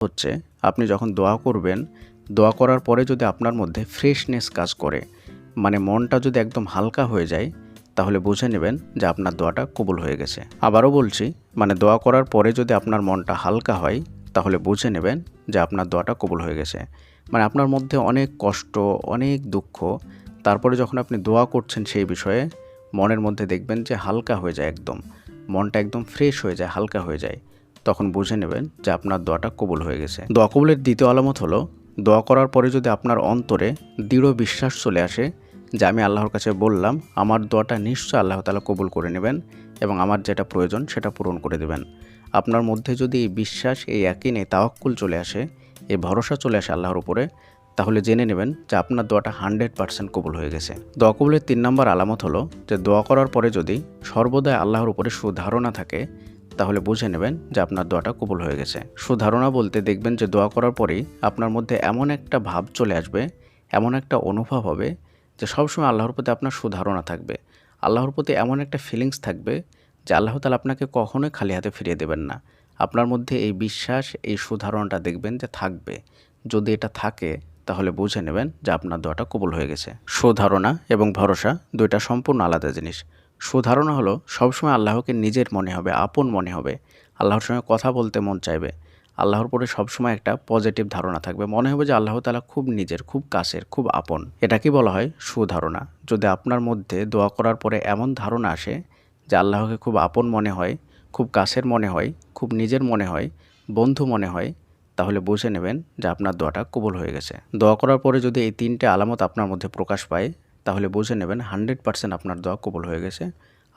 হচ্ছে আপনি যখন দোয়া করবেন, দোয়া করার পরে যদি আপনার মধ্যে ফ্রেশনেস কাজ করে, মানে মনটা যদি একদম হালকা হয়ে যায়, তাহলে বুঝে নেবেন যে আপনার দোয়াটা কবুল হয়ে গেছে। আবারও বলছি, মানে দোয়া করার পরে যদি আপনার মনটা হালকা হয়, তাহলে বুঝে নেবেন যে আপনার দোয়াটা কবুল হয়ে গেছে। মানে আপনার মধ্যে অনেক কষ্ট, অনেক দুঃখ, তারপরে যখন আপনি দোয়া করছেন সেই বিষয়ে, মনের মধ্যে দেখবেন যে হালকা হয়ে যায় একদম। মনটা একদম ফ্রেশ হয়ে যায়, হালকা হয়ে যায়। তখন বুঝে নেবেন যে আপনার দোয়াটা কবুল হয়ে গেছে। দোয়া কবুলের দ্বিতীয় আলামত হলো, দোয়া করার পরে যদি আপনার অন্তরে দৃঢ় বিশ্বাস চলে আসে যে আমি আল্লাহর কাছে বললাম, আমার দোয়াটা নিশ্চয় আল্লাহ তাআলা কবুল করে নেবেন এবং আমার যেটা প্রয়োজন সেটা পূরণ করে দেবেন। আপনার মধ্যে যদি এই বিশ্বাস, এই ইয়াকিন, এই তাওয়াক্কুল চলে আসে, এই ভরসা চলে আসে আল্লাহর উপরে, তাহলে জেনে নেবেন যে আপনার দোয়াটা 100% কবুল হয়ে গেছে। দোয়া কবুলের 3 নম্বর আলামত হলো যে দোয়া করার পরে যদি সর্বদাই আল্লাহর উপরে সুধারণা থাকে, তাহলে বুঝে নেবেন যে আপনার দোয়াটা কবুল হয়ে গেছে। সুধারণা বলতে দেখবেন যে দোয়া করার পরেই আপনার মধ্যে এমন একটা ভাব চলে আসবে, এমন একটা অনুভব হবে যে সবসময় আল্লাহর প্রতি আপনার সুধারণা থাকবে। আল্লাহর প্রতি এমন একটা ফিলিংস থাকবে যে আল্লাহ তাআলা আপনাকে কখনোই খালি হাতে ফিরিয়ে দেবেন না। আপনার মধ্যে এই বিশ্বাস, এই সুধারণাটা দেখবেন যে থাকবে। যদি এটা থাকে, তাহলে বুঝে নেবেন যে আপনার দোয়াটা কবুল হয়ে গেছে। সুধারণা এবং ভরসা দুইটা সম্পূর্ণ আলাদা জিনিস। সুধারণা হলো সবসময় আল্লাহকে নিজের মনে হবে, আপন মনে হবে। আল্লাহর সঙ্গে কথা বলতে মন চাইবে। আল্লাহর উপরে সবসময় একটা পজিটিভ ধারণা থাকবে। মনে হবে যে আল্লাহ তাআলা খুব নিজের, খুব কাছের, খুব আপন। এটাকেই বলা হয় সুধারণা। যদি আপনার মধ্যে দোয়া করার পরে এমন ধারণা আসে যে আল্লাহকে খুব আপন মনে হয়, খুব কাছের মনে হয়, খুব নিজের মনে হয়, বন্ধু মনে হয়, তাহলে বুঝে নেবেন যে আপনার দোয়াটা কবুল হয়ে গেছে। দোয়া করার পরে যদি এই 3টে আলামত আপনার মধ্যে প্রকাশ পায়, তাহলে বুঝে নেবেন 100% আপনার দোয়া কবুল হয়ে গেছে।